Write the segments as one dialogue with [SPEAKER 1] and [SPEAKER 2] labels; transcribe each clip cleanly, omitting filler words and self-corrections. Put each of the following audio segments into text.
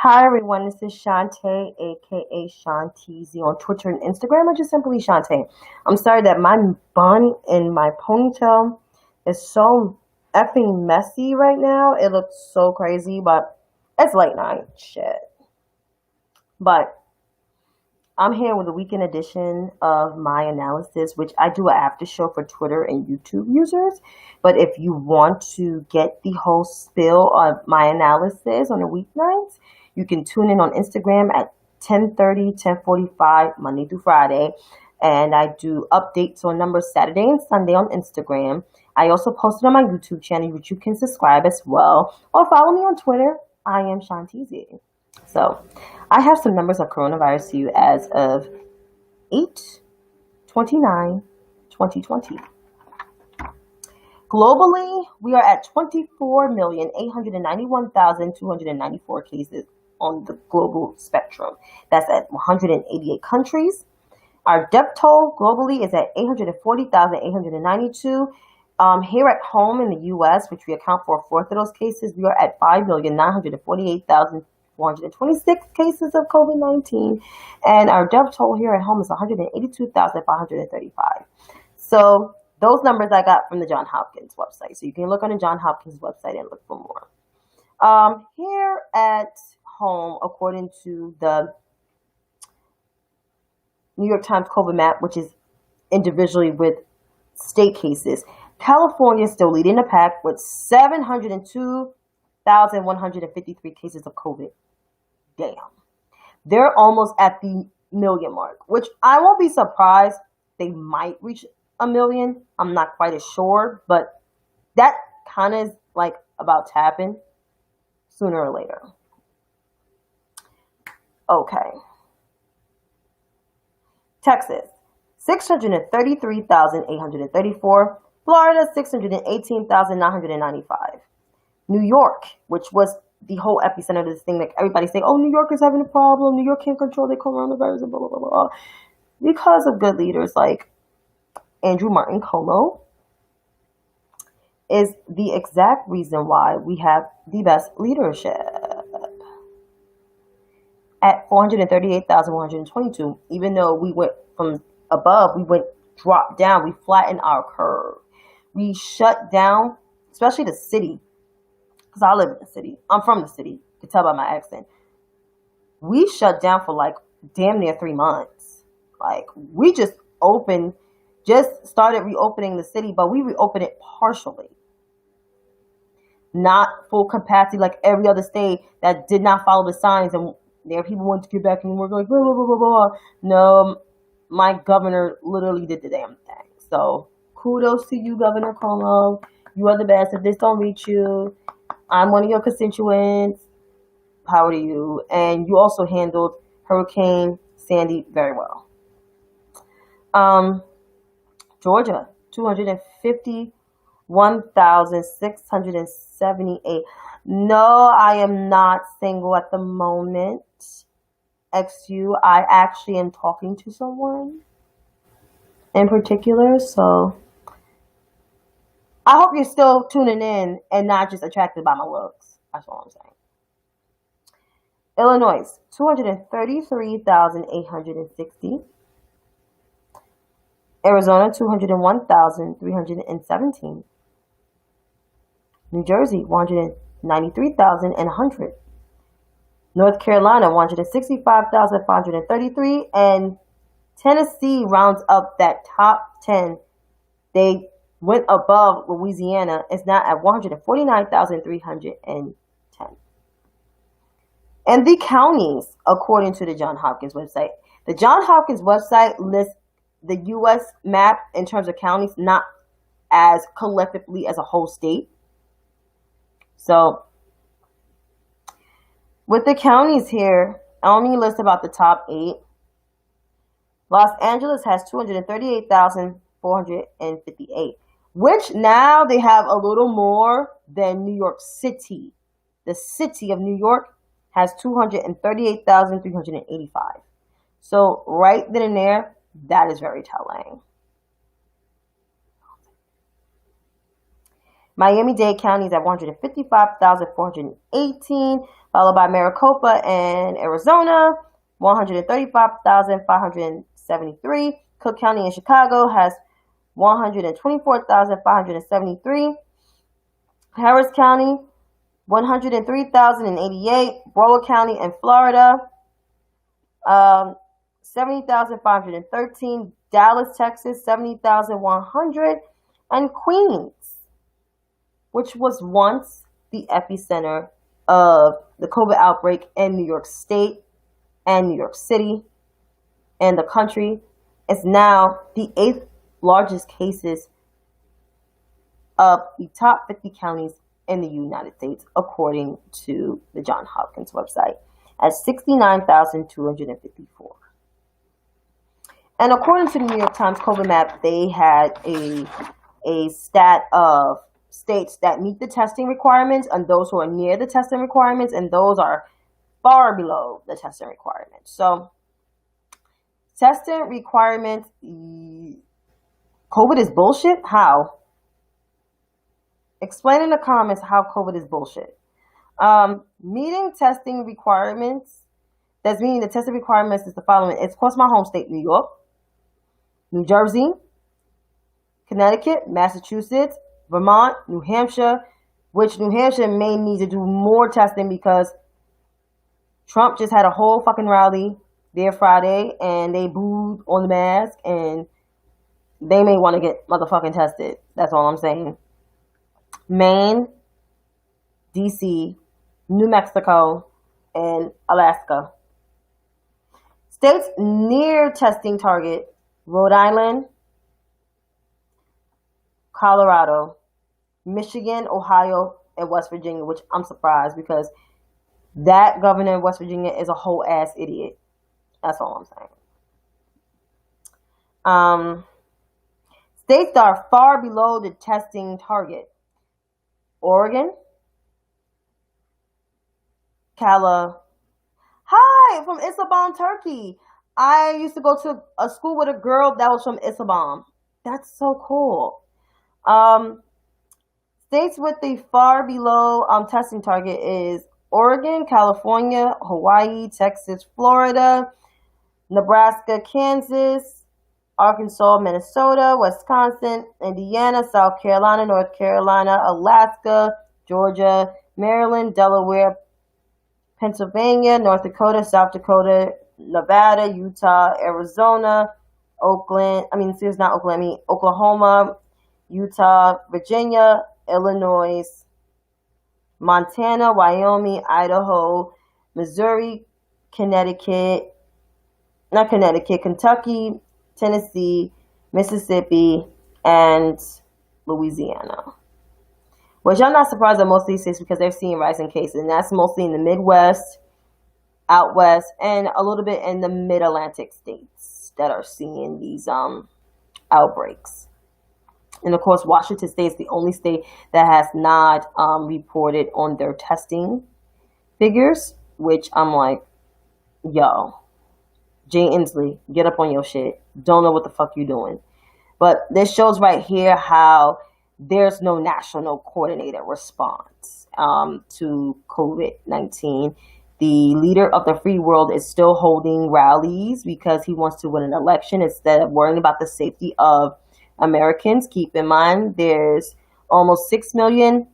[SPEAKER 1] Hi everyone, this is Shantae, aka Shanteezy on Twitter and Instagram, or just simply Shantae. I'm sorry that my bun and my ponytail is so effing messy right now. It looks so crazy, but it's late night shit. But I'm here with a weekend edition of my analysis, which I do an after show for Twitter and YouTube users. But if you want to get the whole spill of my analysis on the weeknights, you can tune in on Instagram at 10:30, 10:45, Monday through Friday. And I do updates on numbers Saturday and Sunday on Instagram. I also post it on my YouTube channel, which you can subscribe as well. Or follow me on Twitter. I am Shantizi. So I have some numbers of coronavirus to you as of 8/29/2020. Globally, we are at 24,891,294 cases on the global spectrum. That's at 188 countries. Our death toll globally is at 840,892. Here at home in the U.S., which we account for a fourth of those cases, we are at 5,948,426 cases of COVID-19. And our death toll here at home is 182,535. So those numbers I got from the Johns Hopkins website. So you can look on the Johns Hopkins website and look for more. Here at home, according to the New York Times COVID map, which is individually with state cases, California is still leading the pack with 702,153 cases of COVID. Damn. They're almost at the million mark, which I won't be surprised they might reach a million. I'm not quite as sure, but that kind of is like about to happen sooner or later. Okay. Texas, 633,834. Florida, 618,995. New York, which was the whole epicenter of this thing, like everybody saying, oh, New York is having a problem. New York can't control the coronavirus and blah, blah, blah, blah. Because of good leaders like Andrew Martin Cuomo is the exact reason why we have the best leadership. At 438,122, even though we went from above, dropped down, we flattened our curve. We shut down, especially the city, because I live in the city. I'm from the city, you can tell by my accent. We shut down for like damn near 3 months. Like we just started reopening the city, but we reopened it partially. Not full capacity like every other state that did not follow the signs, and there people wanted to get back and work like blah, blah, blah, blah, blah. No, my governor literally did the damn thing. So kudos to you, Governor Cuomo. You are the best. If this don't reach you, I'm one of your constituents. Power to you. And you also handled Hurricane Sandy very well. Georgia, 251,678. No, I am not single at the moment. XU, I actually am talking to someone in particular, so I hope you're still tuning in and not just attracted by my looks. That's all I'm saying. Illinois, 233,860. Arizona, 201,317. New Jersey, 193,100. North Carolina, 165,533. And Tennessee rounds up that top 10. They went above Louisiana. It's now at 149,310. And the counties, according to the Johns Hopkins website. The Johns Hopkins website lists the U.S. map in terms of counties, not as collectively as a whole state. So, with the counties here, I only list about the top 8. Los Angeles has 238,458, which now they have a little more than New York City. The city of New York has 238,385. So right then and there, that is very telling. Miami-Dade County is at 155,418. followed by Maricopa and Arizona, 135,573. Cook County in Chicago has 124,573. Harris County, 103,088. Broward County in Florida, 70,513. Dallas, Texas, 70,100. And Queens, which was once the epicenter of the COVID outbreak in New York State and New York City and the country, is now the 8th largest cases of the top 50 counties in the United States, according to the Johns Hopkins website, at 69,254. And according to the New York Times COVID map, they had a stat of states that meet the testing requirements and those who are near the testing requirements, and those are far below the testing requirements. So, testing requirements, COVID is bullshit? How? Explain in the comments how COVID is bullshit. Meeting testing requirements, that's meaning the testing requirements is the following. It's, of course, my home state, New York, New Jersey, Connecticut, Massachusetts, Vermont, New Hampshire, which New Hampshire may need to do more testing because Trump just had a whole fucking rally there Friday and they booed on the mask and they may want to get motherfucking tested. That's all I'm saying. Maine, DC, New Mexico, and Alaska. States near testing target: Rhode Island, Colorado, Michigan, Ohio, and West Virginia, which I'm surprised because that governor of West Virginia is a whole ass idiot. That's all I'm saying. States that are far below the testing target: Oregon, Hi, from Isabam, Turkey. I used to go to a school with a girl that was from Isabam. That's so cool. States with the far below testing target is Oregon, California, Hawaii, Texas, Florida, Nebraska, Kansas, Arkansas, Minnesota, Wisconsin, Indiana, South Carolina, North Carolina, Alaska, Georgia, Maryland, Delaware, Pennsylvania, North Dakota, South Dakota, Nevada, Utah, Arizona, Oklahoma, Utah, Virginia, Illinois, Montana, Wyoming, Idaho, Missouri, Kentucky, Tennessee, Mississippi, and Louisiana. Which I'm not surprised that most of these states, because they're seeing rising cases, and that's mostly in the Midwest, out west, and a little bit in the Mid-Atlantic states that are seeing these outbreaks. And of course, Washington State is the only state that has not reported on their testing figures, which I'm like, yo, Jay Inslee, get up on your shit. Don't know what the fuck you doing. But this shows right here how there's no national coordinated response to COVID-19. The leader of the free world is still holding rallies because he wants to win an election instead of worrying about the safety of Americans. Keep in mind, there's almost 6 million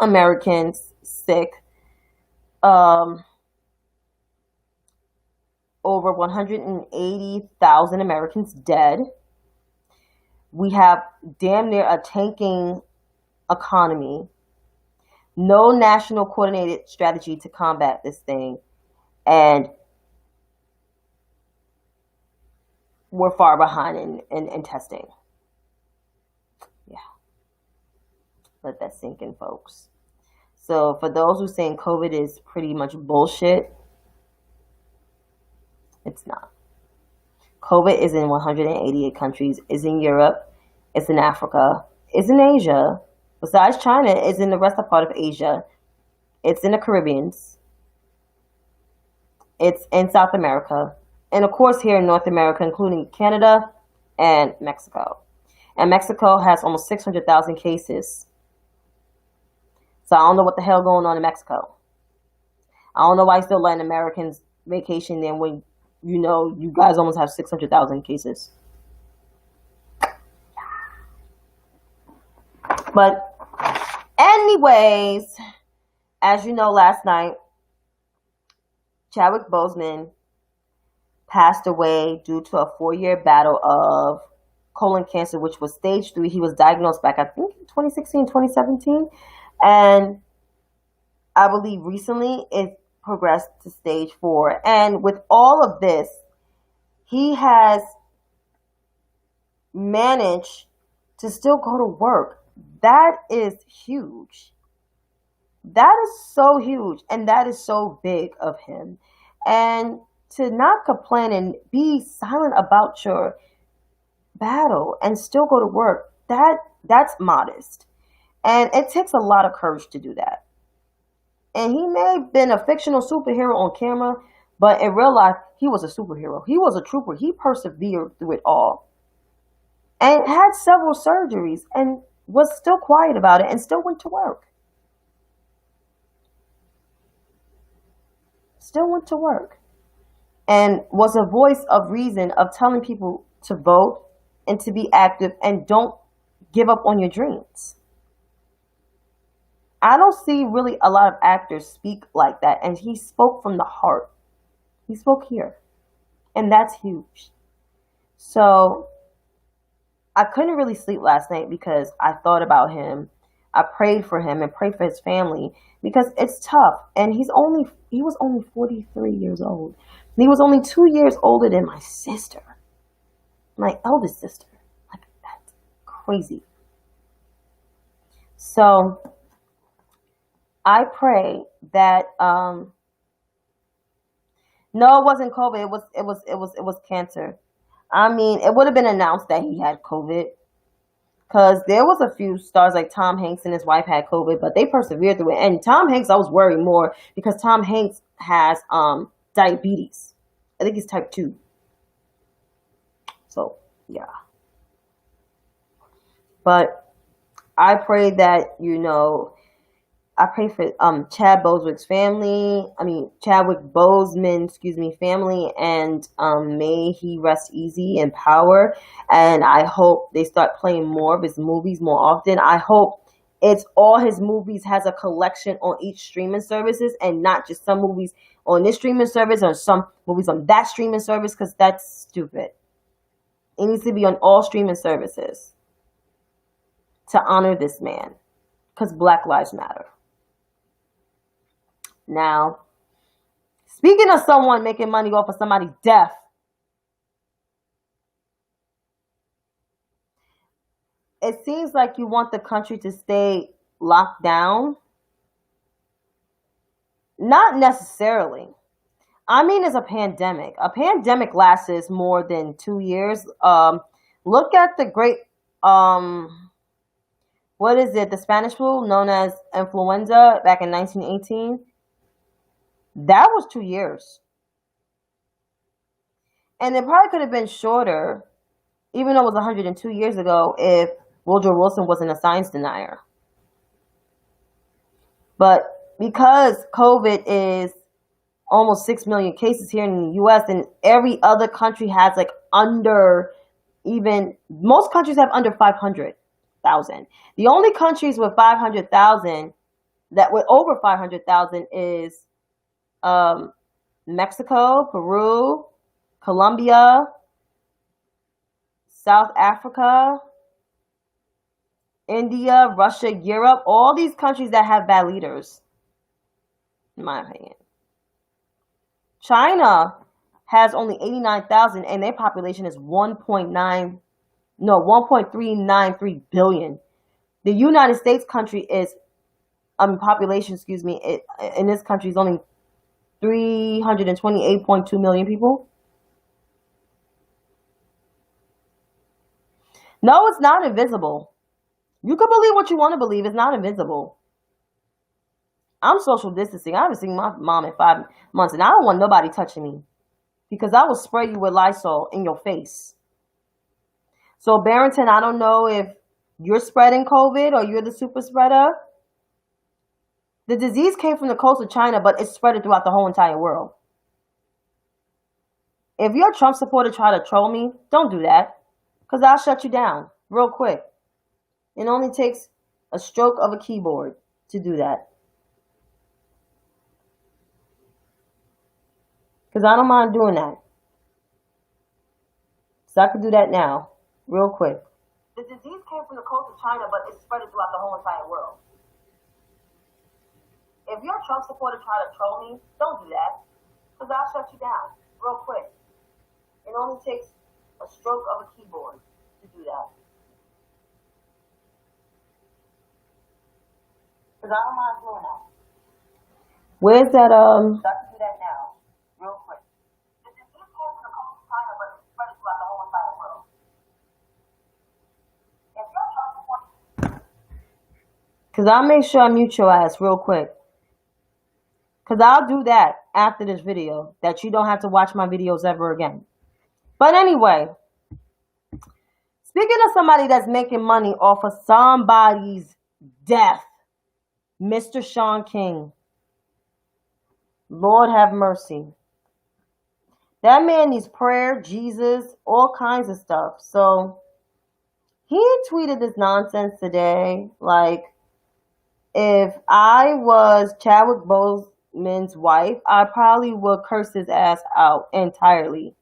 [SPEAKER 1] Americans sick, over 180,000 Americans dead. We have damn near a tanking economy. No national coordinated strategy to combat this thing. And we're far behind in testing. Yeah. Let that sink in, folks. So for those who saying COVID is pretty much bullshit, it's not. COVID is in 188 countries. It's in Europe. It's in Africa. It's in Asia. Besides China, it's in the rest of part of Asia. It's in the Caribbean. It's in South America. And of course here in North America, including Canada and Mexico. And Mexico has almost 600,000 cases. So I don't know what the hell going on in Mexico. I don't know why he's still letting Americans vacation there when you guys almost have 600,000 cases. But anyways, as you know, last night, Chadwick Boseman passed away due to a 4-year battle of colon cancer, which was stage 3. He was diagnosed back, I think, in 2016, 2017. And I believe recently it progressed to stage 4. And with all of this, he has managed to still go to work. That is huge. That is so huge. And that is so big of him. And to not complain and be silent about your battle and still go to work, that's modest. And it takes a lot of courage to do that. And he may have been a fictional superhero on camera, but in real life, he was a superhero. He was a trooper. He persevered through it all. And had several surgeries and was still quiet about it and still went to work. Still went to work. And was a voice of reason of telling people to vote and to be active and don't give up on your dreams. I don't see really a lot of actors speak like that. And he spoke from the heart. He spoke here. And that's huge. So I couldn't really sleep last night because I thought about him. I prayed for him and prayed for his family because it's tough. And he was only 43 years old. And he was only 2 years older than my sister. My eldest sister. Like, that's crazy. So I pray that no, it wasn't COVID. It was cancer. I mean, it would have been announced that he had COVID because there was a few stars like Tom Hanks and his wife had COVID, but they persevered through it. And Tom Hanks, I was worried more because Tom Hanks has diabetes. I think he's type 2. So yeah. But I pray that I pray for Chadwick Boseman, family, and may he rest easy in power. And I hope they start playing more of his movies more often. I hope it's all his movies has a collection on each streaming services and not just some movies on this streaming service or some movies on that streaming service, because that's stupid. It needs to be on all streaming services to honor this man, because Black Lives Matter. Now, speaking of someone making money off of somebody's death, it seems like you want the country to stay locked down. Not necessarily. I mean, it's a pandemic. A pandemic lasts more than 2 years. Look at the great, what is it? The Spanish flu, known as influenza, back in 1918. That was 2 years. And it probably could have been shorter, even though it was 102 years ago, if Woodrow Wilson wasn't a science denier. But because COVID is almost 6 million cases here in the U.S. and every other country has most countries have under 500,000. The only countries with 500,000, with over 500,000 is Mexico, Peru, Colombia, South Africa, India, Russia, Europe, all these countries that have bad leaders, in my opinion. China has only 89,000 and their population is 1.393 billion. The United States population, in this country is only 328.2 million people. No, it's not invisible. You can believe what you want to believe. It's not invisible. I'm social distancing. I haven't seen my mom in 5 months, and I don't want nobody touching me because I will spray you with Lysol in your face. So, Barrington, I don't know if you're spreading COVID or you're the super spreader. The disease came from the coast of China, but it's spread throughout the whole entire world. If you're a Trump supporter try to troll me, don't do that. Because I'll shut you down real quick. It only takes a stroke of a keyboard to do that. Because I don't mind doing that. So I can do that now, real quick. The disease came from the coast of China, but it's spread throughout the whole entire world. If you're a Trump supporter try to troll me, don't do that. Because I'll shut you down real quick. It only takes a stroke of a keyboard to do that. Because I don't mind doing that. Where's that, So I can do that now, real quick. The disease came from the coast of China, but it's spread throughout the whole entire world. If you're a Trump supporter... Because I'll make sure I mute your ass real quick. Because I'll do that after this video, that you don't have to watch my videos ever again. But anyway, speaking of somebody that's making money off of somebody's death, Mr. Shaun King. Lord have mercy. That man needs prayer, Jesus, all kinds of stuff. So he tweeted this nonsense today. Like, if I was Chadwick Boseman's wife, I probably would curse his ass out entirely.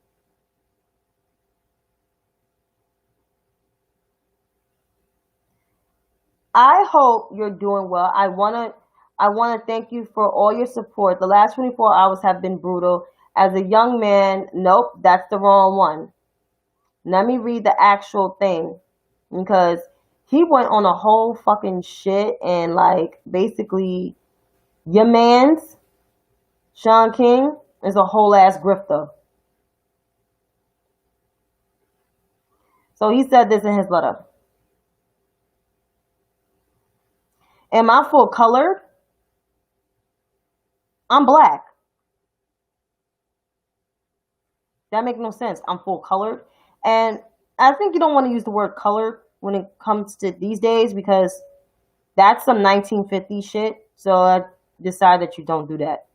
[SPEAKER 1] I hope you're doing well. I wanna thank you for all your support. The last 24 hours have been brutal. As a young man, nope, that's the wrong one. Let me read the actual thing, because he went on a whole fucking shit and like basically your man's Shaun King is a whole ass grifter. So he said this in his letter. Am I full colored? I'm black. That makes no sense. I'm full colored. And I think you don't want to use the word colored when it comes to these days, because that's some 1950s shit. So I decide that you don't do that.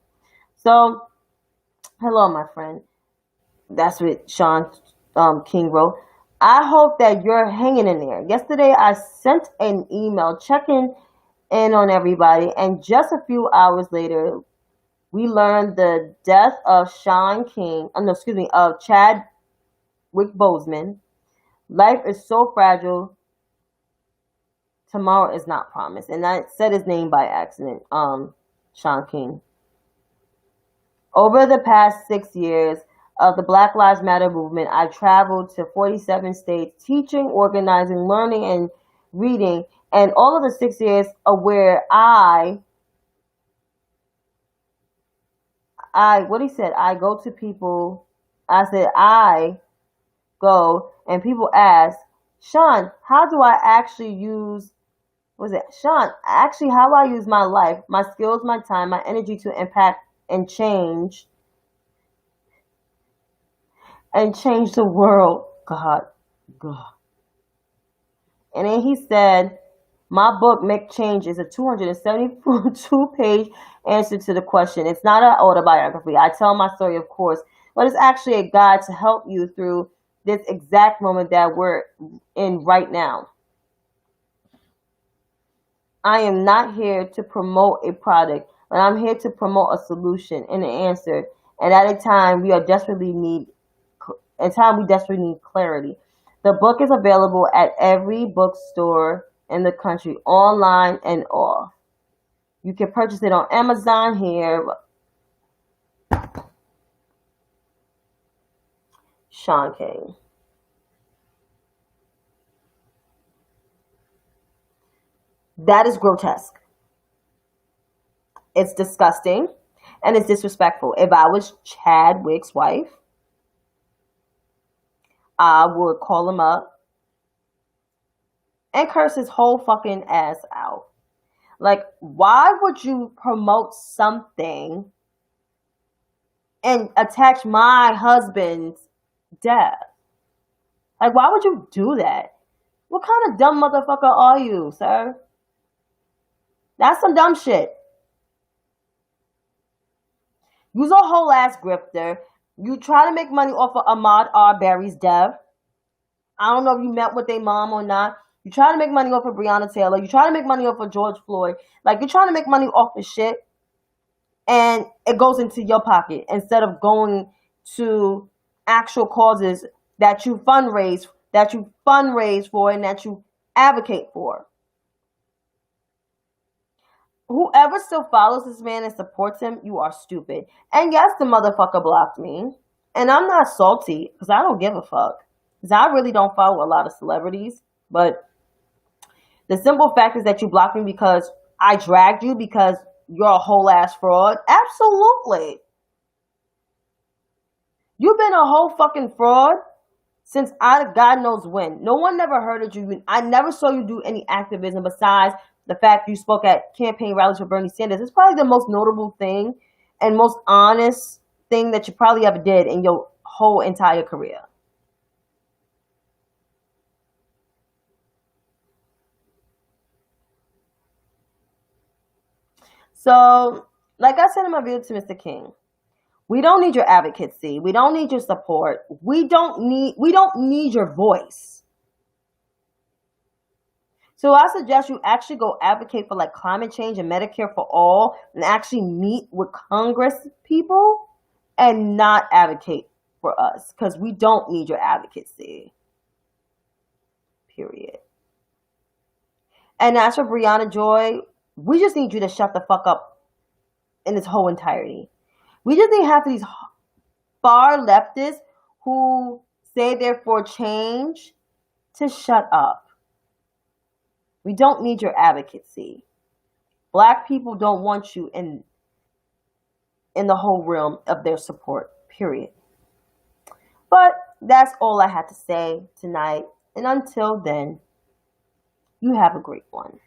[SPEAKER 1] So, hello, my friend. That's what Shaun King wrote. I hope that you're hanging in there. Yesterday, I sent an email checking in on everybody, and just a few hours later, we learned the death of of Chadwick Boseman. Life is so fragile. Tomorrow is not promised. And I said his name by accident, Shaun King. Over the past 6 years of the Black Lives Matter movement, I traveled to 47 states, teaching, organizing, learning, and reading. And all of the 6 years of where I go to people. I said, I go, and people ask, Shaun, how do I actually use, Shaun, actually, how do I use my life, my skills, my time, my energy to impact and change the world? God. And then he said, my book, Make Change, is a 272-page answer to the question. It's not an autobiography. I tell my story, of course, but it's actually a guide to help you through this exact moment that we're in right now. I am not here to promote a product, but I'm here to promote a solution and an answer. And at a time we desperately need clarity. The book is available at every bookstore in the country, online and off. You can purchase it on Amazon here. Shaun King. That is grotesque. It's disgusting and it's disrespectful. If I was Chadwick's wife, I would call him up and curse his whole fucking ass out. Like, why would you promote something and attach my husband's death? Like, why would you do that? What kind of dumb motherfucker are you, sir? That's some dumb shit. You's a whole ass grifter. You try to make money off of Ahmaud Arbery's death. I don't know if you met with their mom or not. You try to make money off of Breonna Taylor. You try to make money off of George Floyd. Like, you're trying to make money off of shit, and it goes into your pocket instead of going to actual causes that you fundraise for, and that you advocate for. Whoever still follows this man and supports him, you are stupid. And yes, the motherfucker blocked me. And I'm not salty, because I don't give a fuck. Because I really don't follow a lot of celebrities. But the simple fact is that you blocked me because I dragged you because you're a whole ass fraud. Absolutely. You've been a whole fucking fraud since God knows when. No one never heard of you. I never saw you do any activism besides the fact you spoke at campaign rallies for Bernie Sanders. It's probably the most notable thing and most honest thing that you probably ever did in your whole entire career. So, like I said in my video to Mr. King, we don't need your advocacy. We don't need your support. We don't need your voice. So I suggest you actually go advocate for like climate change and Medicare for all, and actually meet with Congress people and not advocate for us, because we don't need your advocacy. Period. And as for Brianna Joy, we just need you to shut the fuck up in its whole entirety. We just need half of these far leftists who say they're for change to shut up. We don't need your advocacy. Black people don't want you in the whole realm of their support, period. But that's all I had to say tonight. And until then, you have a great one.